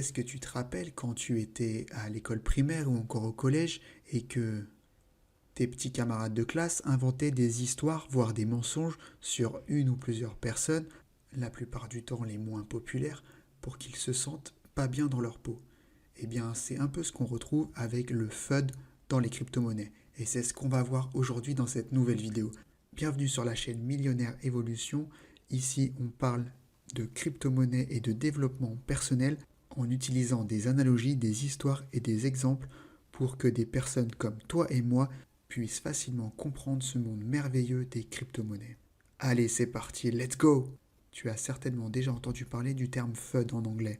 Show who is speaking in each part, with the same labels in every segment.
Speaker 1: Est-ce que tu te rappelles quand tu étais à l'école primaire ou encore au collège et que tes petits camarades de classe inventaient des histoires, voire des mensonges sur une ou plusieurs personnes, la plupart du temps les moins populaires, pour qu'ils se sentent pas bien dans leur peau? Eh bien, c'est un peu ce qu'on retrouve avec le FUD dans les crypto-monnaies. Et c'est ce qu'on va voir aujourd'hui dans cette nouvelle vidéo. Bienvenue sur la chaîne Millionnaire Evolution. Ici, on parle de crypto-monnaies et de développement personnel en utilisant des analogies, des histoires et des exemples pour que des personnes comme toi et moi puissent facilement comprendre ce monde merveilleux des crypto-monnaies. Allez, c'est parti, let's go! Tu as certainement déjà entendu parler du terme FUD en anglais.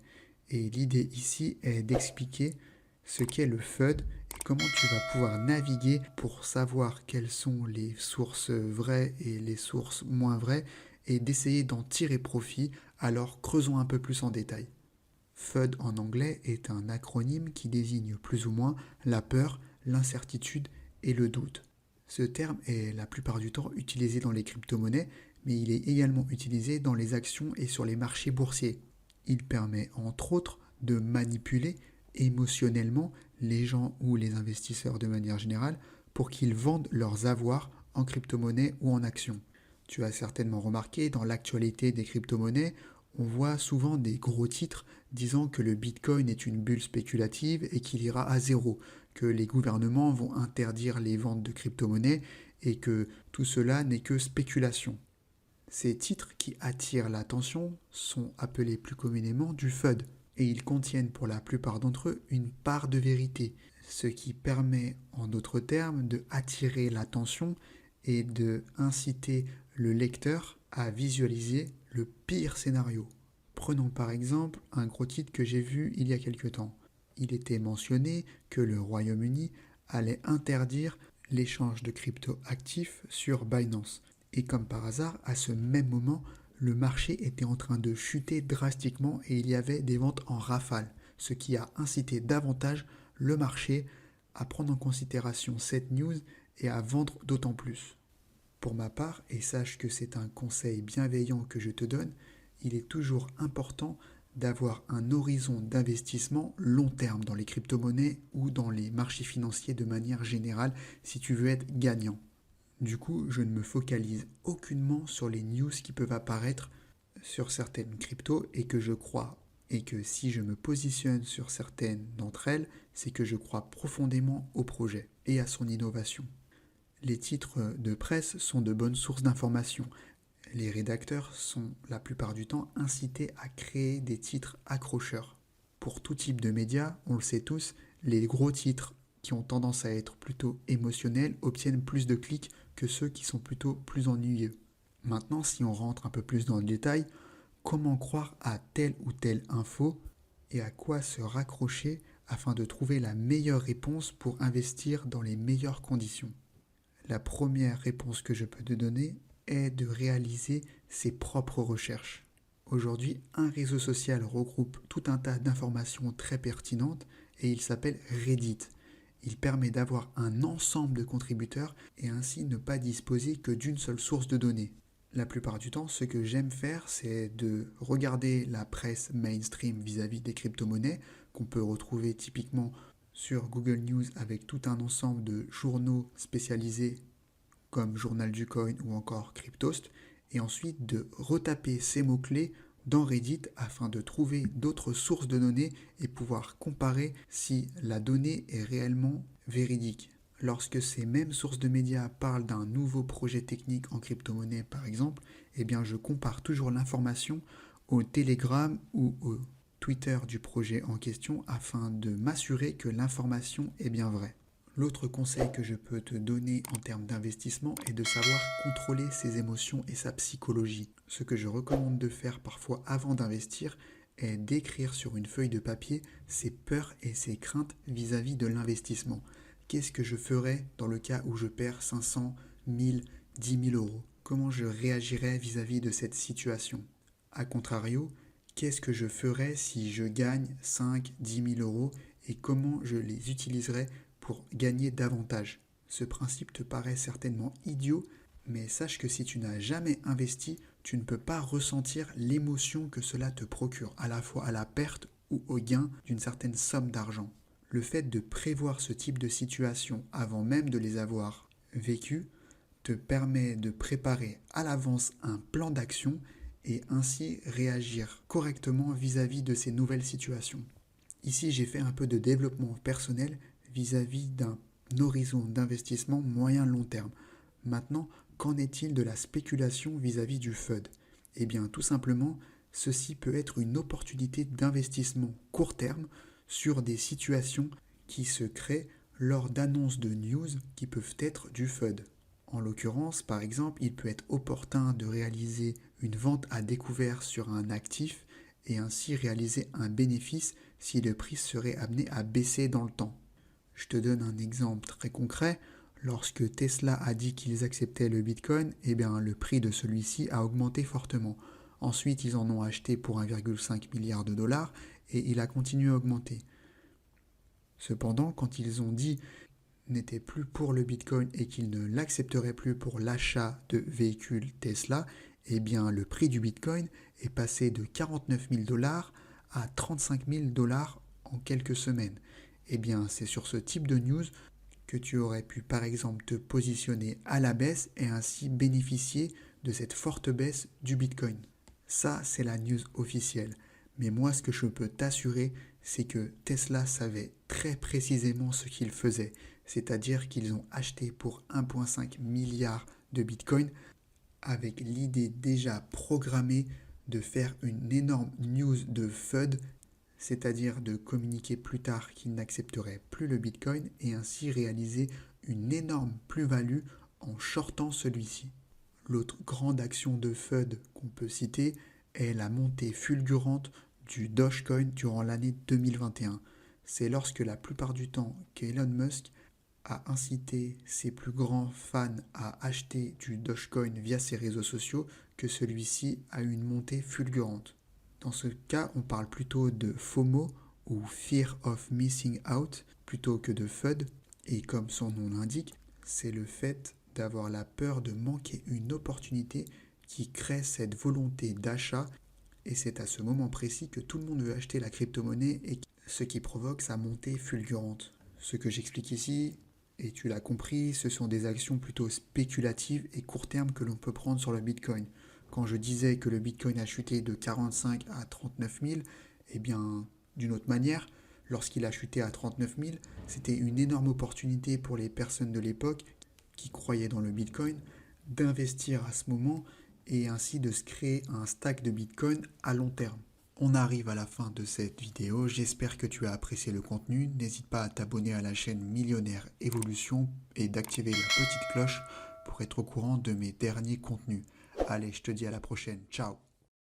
Speaker 1: Et l'idée ici est d'expliquer ce qu'est le FUD et comment tu vas pouvoir naviguer pour savoir quelles sont les sources vraies et les sources moins vraies et d'essayer d'en tirer profit. Alors creusons un peu plus en détail. FUD en anglais est un acronyme qui désigne plus ou moins la peur, l'incertitude et le doute. Ce terme est la plupart du temps utilisé dans les crypto-monnaies, mais il est également utilisé dans les actions et sur les marchés boursiers. Il permet entre autres de manipuler émotionnellement les gens ou les investisseurs de manière générale pour qu'ils vendent leurs avoirs en crypto-monnaie ou en actions. Tu as certainement remarqué dans l'actualité des crypto-monnaies, on voit souvent des gros titres disant que le Bitcoin est une bulle spéculative et qu'il ira à zéro, que les gouvernements vont interdire les ventes de crypto-monnaies et que tout cela n'est que spéculation. Ces titres qui attirent l'attention sont appelés plus communément du FUD et ils contiennent pour la plupart d'entre eux une part de vérité, ce qui permet en d'autres termes de attirer l'attention et de inciter le lecteur à visualiser le pire scénario. Prenons par exemple un gros titre que j'ai vu il y a quelque temps. Il était mentionné que le Royaume-Uni allait interdire l'échange de crypto-actifs sur Binance. Et comme par hasard, à ce même moment, le marché était en train de chuter drastiquement et il y avait des ventes en rafale, ce qui a incité davantage le marché à prendre en considération cette news et à vendre d'autant plus. Pour ma part, et sache que c'est un conseil bienveillant que je te donne, il est toujours important d'avoir un horizon d'investissement long terme dans les crypto-monnaies ou dans les marchés financiers de manière générale si tu veux être gagnant. Du coup, je ne me focalise aucunement sur les news qui peuvent apparaître sur certaines cryptos et que je crois. Et que si je me positionne sur certaines d'entre elles, c'est que je crois profondément au projet et à son innovation. Les titres de presse sont de bonnes sources d'informations. Les rédacteurs sont la plupart du temps incités à créer des titres accrocheurs. Pour tout type de médias, on le sait tous, les gros titres qui ont tendance à être plutôt émotionnels obtiennent plus de clics que ceux qui sont plutôt plus ennuyeux. Maintenant, si on rentre un peu plus dans le détail, comment croire à telle ou telle info et à quoi se raccrocher afin de trouver la meilleure réponse pour investir dans les meilleures conditions? La première réponse que je peux te donner est de réaliser ses propres recherches. Aujourd'hui, un réseau social regroupe tout un tas d'informations très pertinentes et il s'appelle Reddit. Il permet d'avoir un ensemble de contributeurs et ainsi ne pas disposer que d'une seule source de données. La plupart du temps, ce que j'aime faire, c'est de regarder la presse mainstream vis-à-vis des crypto-monnaies qu'on peut retrouver typiquement sur Google News avec tout un ensemble de journaux spécialisés comme Journal du Coin ou encore Cryptost, et ensuite de retaper ces mots-clés dans Reddit afin de trouver d'autres sources de données et pouvoir comparer si la donnée est réellement véridique. Lorsque ces mêmes sources de médias parlent d'un nouveau projet technique en crypto-monnaie par exemple, eh bien je compare toujours l'information au Telegram ou au Twitter du projet en question afin de m'assurer que l'information est bien vraie. L'autre conseil que je peux te donner en termes d'investissement est de savoir contrôler ses émotions et sa psychologie. Ce que je recommande de faire parfois avant d'investir est d'écrire sur une feuille de papier ses peurs et ses craintes vis-à-vis de l'investissement. Qu'est-ce que je ferais dans le cas où je perds 500, 1000, 10 000 euros? Comment je réagirais vis-à-vis de cette situation? A contrario, qu'est-ce que je ferais si je gagne 5, 10 000 euros et comment je les utiliserais pour gagner davantage? Ce principe te paraît certainement idiot, mais sache que si tu n'as jamais investi, tu ne peux pas ressentir l'émotion que cela te procure, à la fois à la perte ou au gain d'une certaine somme d'argent. Le fait de prévoir ce type de situation avant même de les avoir vécues te permet de préparer à l'avance un plan d'action et ainsi réagir correctement vis-à-vis de ces nouvelles situations. Ici, j'ai fait un peu de développement personnel vis-à-vis d'un horizon d'investissement moyen-long terme. Maintenant, qu'en est-il de la spéculation vis-à-vis du FUD? Eh bien, tout simplement, ceci peut être une opportunité d'investissement court terme sur des situations qui se créent lors d'annonces de news qui peuvent être du FUD. En l'occurrence, par exemple, il peut être opportun de réaliser une vente à découvert sur un actif et ainsi réaliser un bénéfice si le prix serait amené à baisser dans le temps. Je te donne un exemple très concret. Lorsque Tesla a dit qu'ils acceptaient le Bitcoin, eh bien, le prix de celui-ci a augmenté fortement. Ensuite, ils en ont acheté pour 1,5 milliard de dollars et il a continué à augmenter. Cependant, quand ils ont dit n'étaient plus pour le Bitcoin et qu'ils ne l'accepteraient plus pour l'achat de véhicules Tesla, eh bien, le prix du Bitcoin est passé de 49 000 dollars à 35 000 dollars en quelques semaines. Eh bien, c'est sur ce type de news que tu aurais pu par exemple te positionner à la baisse et ainsi bénéficier de cette forte baisse du Bitcoin. Ça, c'est la news officielle. Mais moi, ce que je peux t'assurer, c'est que Tesla savait très précisément ce qu'il faisait. C'est-à-dire qu'ils ont acheté pour 1,5 milliard de Bitcoin avec l'idée déjà programmée de faire une énorme news de FUD, c'est-à-dire de communiquer plus tard qu'ils n'accepteraient plus le Bitcoin et ainsi réaliser une énorme plus-value en shortant celui-ci. L'autre grande action de FUD qu'on peut citer est la montée fulgurante du Dogecoin durant l'année 2021. C'est lorsque la plupart du temps qu'Elon Musk a incité ses plus grands fans à acheter du Dogecoin via ses réseaux sociaux que celui-ci a eu une montée fulgurante. Dans ce cas, on parle plutôt de FOMO ou Fear of Missing Out plutôt que de FUD, et comme son nom l'indique, c'est le fait d'avoir la peur de manquer une opportunité qui crée cette volonté d'achat, et c'est à ce moment précis que tout le monde veut acheter la crypto-monnaie et ce qui provoque sa montée fulgurante. Ce que j'explique ici, et tu l'as compris, ce sont des actions plutôt spéculatives et court terme que l'on peut prendre sur le Bitcoin. Quand je disais que le Bitcoin a chuté de 45 à 39 000, eh bien, d'une autre manière, lorsqu'il a chuté à 39 000, c'était une énorme opportunité pour les personnes de l'époque qui croyaient dans le Bitcoin d'investir à ce moment et ainsi de se créer un stack de Bitcoin à long terme. On arrive à la fin de cette vidéo, j'espère que tu as apprécié le contenu. N'hésite pas à t'abonner à la chaîne Millionnaire Evolution et d'activer la petite cloche pour être au courant de mes derniers contenus. Allez, je te dis à la prochaine, ciao!